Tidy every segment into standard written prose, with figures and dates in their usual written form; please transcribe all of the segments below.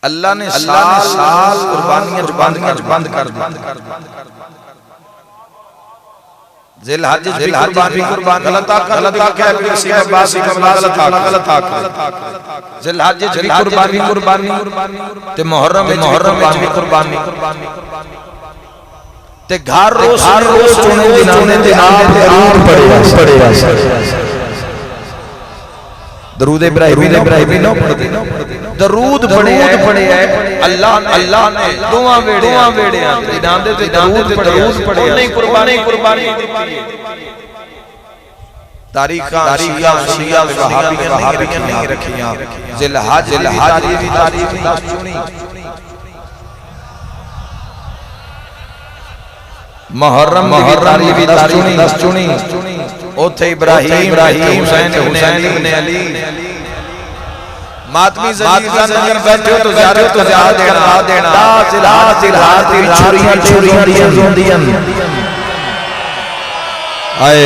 अल्लाह ने साल कुर्बानियां बंद कर दी। जिलहज कुर्बानी गलत आका किसी का बासी का गलत आका जिलहज कुर्बानी ते मुहर्रम में कुर्बानी ते घर रोज चुने दिनां जरूर पड़ेगा। दरूद इब्राहिमी नो पढ़दे दरूद पढ़े अल्लाह ने दुआ वेड़े दिनां दे दरूद पढ़े नहीं कुर्बानी तारीखां शिया वहाबियां नहीं रखियां। जिलहज की तारीख चुनी मुहर्रम की तारीख चुनी ओथे इब्राहिम हुसैन इब्न अली मातमी ज़मीर बैठे तो ज़ियारत देना जिलहज दी छुरियां जोंदियां हाय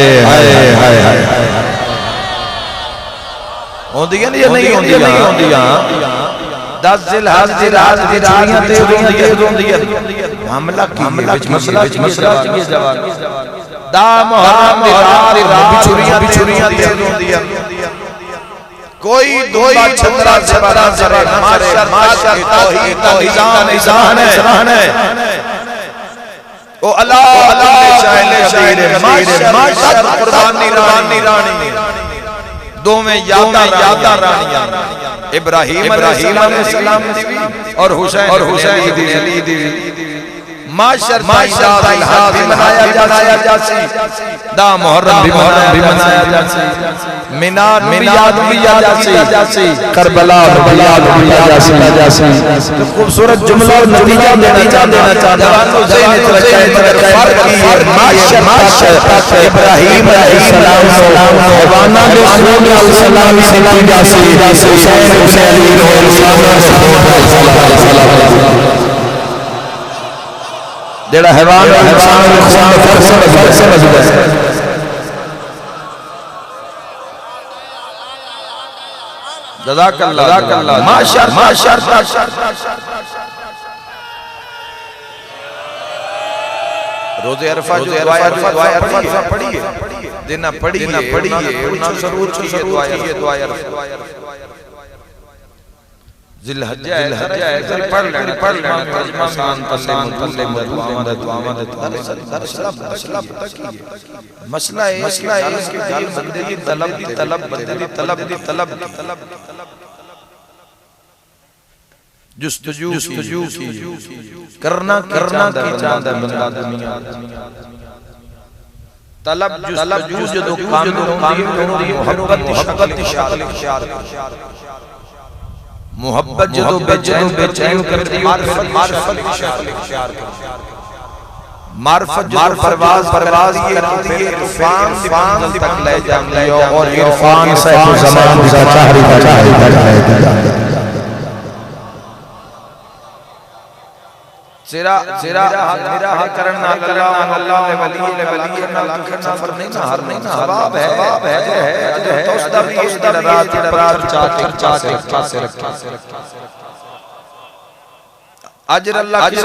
होंदियां नहीं होंदियां 10 जिलहज दी छुरियां ते जोंदियां मामला की मसला की जवाब दा मुहर्रम दी रात छुरियां ते जोंदियां कोई दुआ छतरा जरा माशर तौहीद का निशान है ओ अल्लाह शाहिद माशर कुर्बानी रानी दोवें यादा रानियां इब्राहिम अलैहिस्सलाम और हुसैन दी माशर भी मनाया जासी दा मुहर्रम भी मनाया जासी मिनार भी याद जासी करबला भी याद जासी। तो खूबसूरत जुमला और नतीजा देना चाहता हूं फर्क की माशर इब्राहिम अलैहिस्सलाम रवाना अलैहिस्सलाम से जासी हुसैन जेड़ा हैवान फर्क समझ जज़ाकल्लाह माशर रोज़े अरफा दुआ अरफा पढ़िए दिन पढ़िए उन्ना जरूर दुआ अरफा जिलहज्जा है पढ़ लेना तर्जुमा आसान तल्ले दुआवां मसला है कि गल बंदे दी तलब जुस्तजू की करना की चाहता बंदा दुनिया तलब जुस्तजू जो काम मोहब्बत जो बेचैन करती है मार्फत परवाज करती है इरफान तक ले जाती है और इरफान से ज़मान का चाहरी सिरा मेरा करन ना अल्लाह ले वली ना लखन सफर नहीं ना हर नहीं सवाब है तो उसदा भी रात चाटे पासे रखा अजर अल्लाह की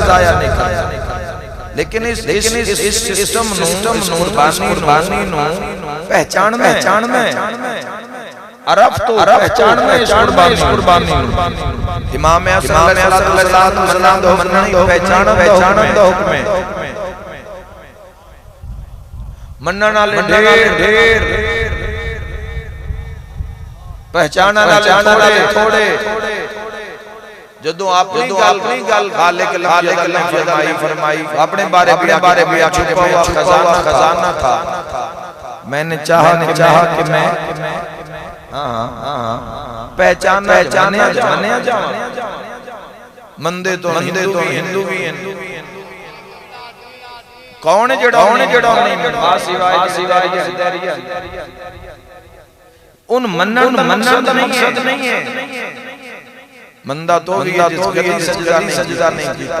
जाया नहीं करता। लेकिन इस सिस्टम नु कुर्बानी नु पहचान में अरफ तो पहचान में इस कुर्बानी इमाम हसन अलैहिस्सलाम दो पहचान दा हुक्म है मनन वाले ढेर पहचान वाले थोड़े जदों अपनी गल खालिक ने फरमाई अपने बारे भी छुपा हुआ खजाना था। मैंने चाहा कि मैं पहचाने जावां मंदे तो हिंदू भी कौन जड़ा उन मन्नन मकसद नहीं है मंदा तो सजदा नहीं कीता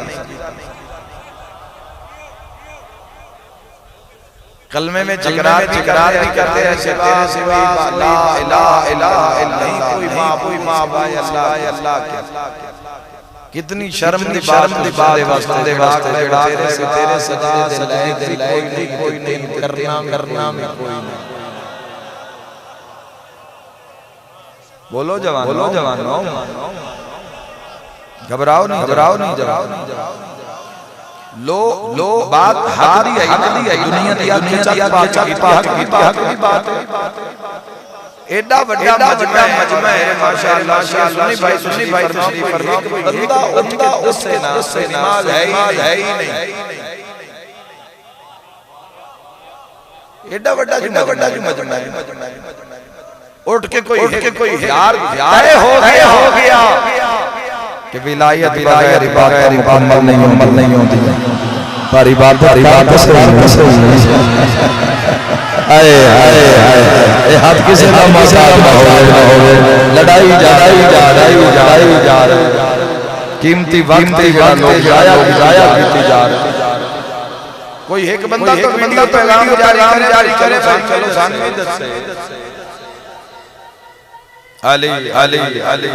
कलमे में इकरार भी करते हैं तेरे सिवा ला इलाहा इल्लल्लाह, कोई माबूद सिवाय अल्लाह के। कितनी शर्म दी बात वास्ते तेरे सजदे दे लायक कोई नहीं, करना में कोई नहीं। बोलो जवानों, घबराओ नहीं जवान। लो बात हक दी है, दुनिया की बात है। एडा बड़ा मजमा है माशाअल्लाह। सुनी भाई बंदा उससे नमाज है ही नहीं। एडा बड़ा मजमा है। उठ के कोई यार हो गया कि विलायत बगैर इबादत मुकम्मल नहीं होती है। पर इबादत आए हाथ किसी का मोहताज ना होवे, लड़ाई जा कीमती वक्त लोग जाया कीती जा रहे। कोई एक बंदा तो पैगाम जारी करे, चलो सानू भी दसे अली अली अली अली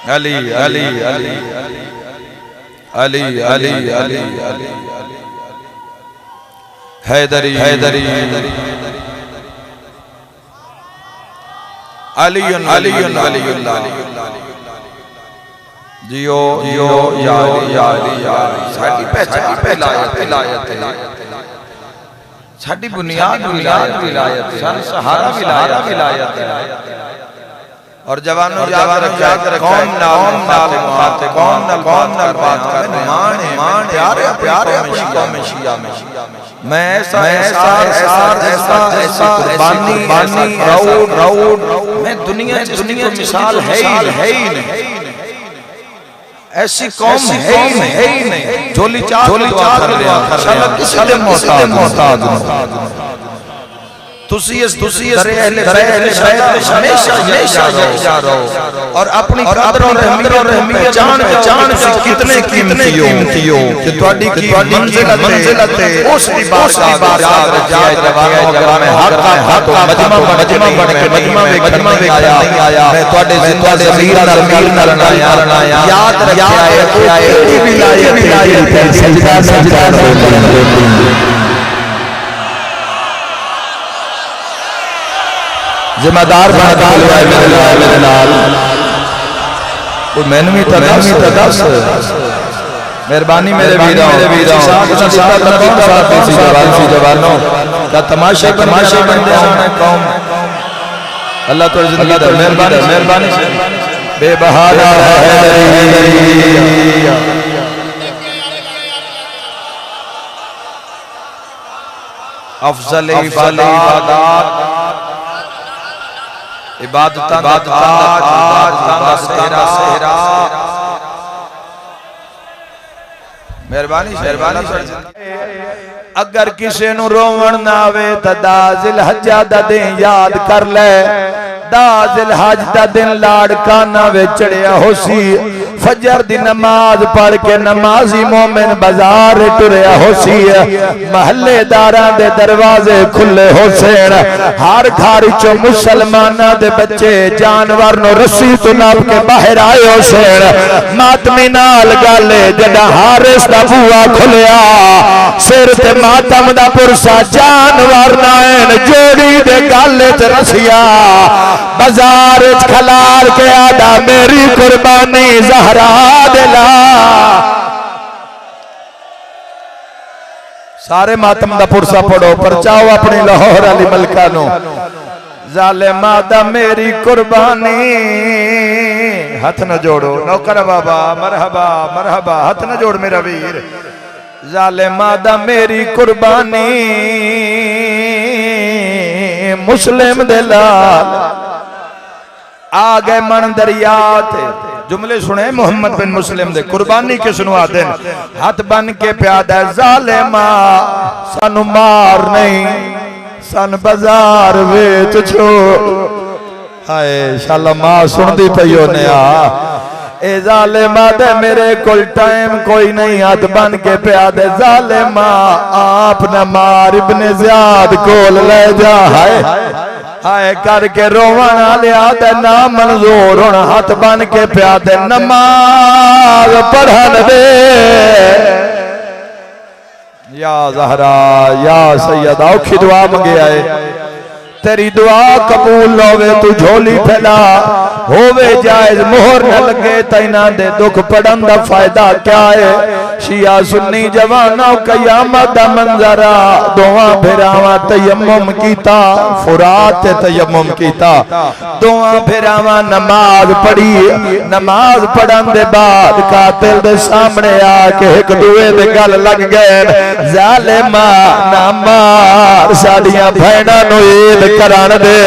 अली अली अली अली अली अली अली हैदरी हैदरी अलीयुन अलीयुन अलीयुल्लाह जियो जियो यारी साडी पहचान विलायत है, साडी बुनियाद विलायत है, सन सहारा विलायत है। और जवानों याद रखो कौन ना बात कर मान प्यारे अपनी कौम में शिया में मैं ऐसा कुर्बानी राउड मैं दुनिया की मिसाल है ही नहीं। ऐसी कौम है ही नहीं। झोली चार किसी दे मोहताज हमेशा रहो और अपनी कदर और अहमियत जान कितने कीमती हो कि तुम्हारी की मंजिलत है उस दी बात याद रखिए। मैं हक का मजमा में आया, मैं तुम्हारे जिंदा दे अमीर नाल आया। याद रखिए विलायत सजदा जिम्मेदार मेरे नाल मैनू भी दस मेहरबानी मेरे वीरों जवानों का तमाशे बनते हैं कौम। अल्लाह तो मेहरबानी बेबहारा अफजल इबादत मेहरबानी अगर किसी नू रोवण ना आवे तो दाजिल हज्जा दा दिन याद कर ले। दाजिल हज दा दिन लाड़काना वे चढ़िया होसी। फजर दी नमाज पढ़ के नमाजी मोमिन बाजार टुरिया होसी। महल्लेदारां दे दरवाजे खुले होसेन। हर घर चो मुसलमाना दे बच्चे जानवर नो रस्सी तो नाप के बाहर आए होसेन। मातमी नाल गाले जदा हारिस दा बुआ खुलिया सिर ते मातम दा पुरसा जानवर नायन जोड़ी दे गाले च रसिया बाजार खलार के आदा मेरी कुर्बानी ज़हरा दिला। सारे मातम दा पुरसा पढ़ो परचाओ अपनी लाहौर अली मलका नो। जालिमा दा मेरी कुर्बानी हाथ न जोड़ो नौकर बाबा मरहबा हाथ न जोड़ मेरा वीर। जालिमा दा मेरी कुर्बानी मुस्लिम दे लाल आ गए मन दरिया ते। जुमले सुने मोहम्मद बिन मुस्लिम दे कुर्बानी के सुनवा दे। हाथ बन के प्यादा जालिमा सानू मार नहीं सन बाजार वेच छोड़। हाय शाला मां सुनदी पई होने आ ए जालिमा दे मेरे कोल टाइम कोई नहीं, हाथ बन के पिया दे जालिमा आप न मार इब्ने ज़ियाद कोल ले जा। हाय करके रोवन लिया दे ना मंजूर हुण हाथ बन के पिया दे नमाज पढ़न दे। या ज़हरा या सैयदा औखी दुआ मंगे आए, तेरी दुआ कबूल होवे, तू झोली फैला होवे जायज मोहर न लगे तैना दे दुख पड़न दा फायदा क्या है। शिया सुन्नी जवानों कयामत दा मंजरा दोवां फिरावां तयम्मुम कीता, फुरात ते तयम्मुम कीता, दोवां फिरावां नमाज पढ़ी। नमाज पढ़न दे बाद कातिल दे सामने आके एक दूए दे गल लग गए, जालिमा ना मार साडियां भैणां नूं ईद करान दे।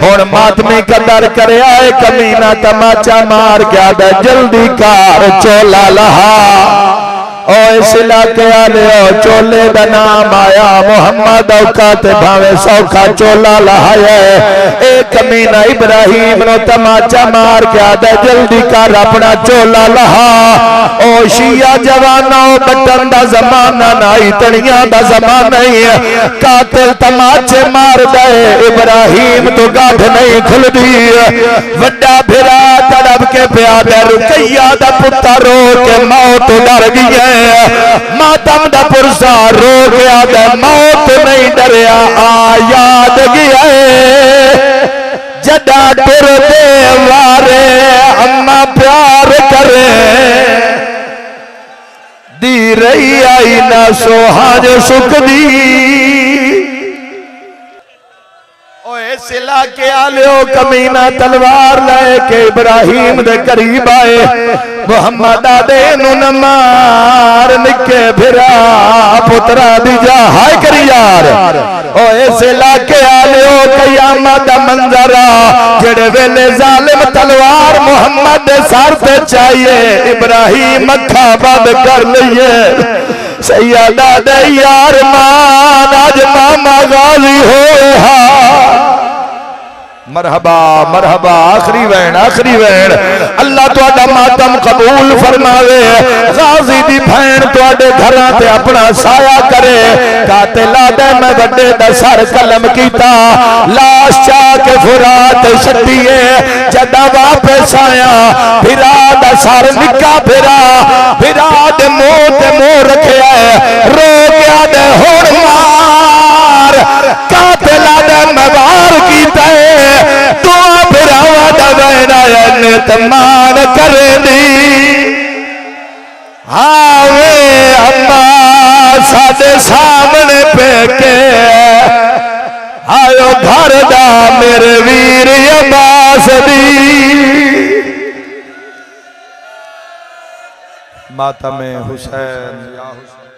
हुण मातमी कदर करया है कमीना तमाचा मार के आदा जल्दी कार चोला लहा। ओ इस इलाके आले चोले दा नाम आया मोहम्मद औकात भावे सौखा चोला लहाया। ए कमीना इब्राहिम नो तमाचा मार के आदा जल्दी कर अपना चोला लहा। ओ शिया जवानों बटन दा जमाना नहीं, तड़ियां दा जमाना ही है। कातिल तमाचे मार दे इब्राहिम तो गाठ नहीं खुलदी। वड्डा फिरा तड़प के पिया दे रुकैया दा पुत्तर रो के मौत डर गई। मातम दा पुरसा रो गया दे मौत नहीं डरिया आ याद गया। जदा टुर दे वारे अम्मा प्यार करे दी रही आई ना सोहाज सुखदी। इस इलाके आलियो कमीना तलवार लेके इब्राहिम दे करीब आए, मुहम्मद आदे नू न मार निके फिरा पुत्रा दी जा हाय करी यार। ओ इस इलाके आलियो कयामत दा मंजरा जेड़े वेले जालिम तलवार मुहम्मद दे सर ते चाहिए, इब्राहिम अखा बंद कर लइए। सैयदा दे यार मान आज मामा गाजी होया। मरहबा मरहबा आखिरी वैन अल्लाह तुहाडा मातम कबूल फरमावे। गाजी दी भैन तुहाडे घरां ते अपना साया करे। कातिल आदे मैं वड्डे दा सर कलम कीता, लाश चा के फुरात छड्डीए। जदा वापस आया फिरा दा सर निका फिरा दे मुंह रखिया रो गया दे हुण मार। कातिल आदे मैं वार कीता तो फिरावा दवाना तमान करे दी। आवे अम्मा साडे सामने पेके आयो घर दा मेरे वीर अब्बास दी। मातम हुसैन या हुसैन।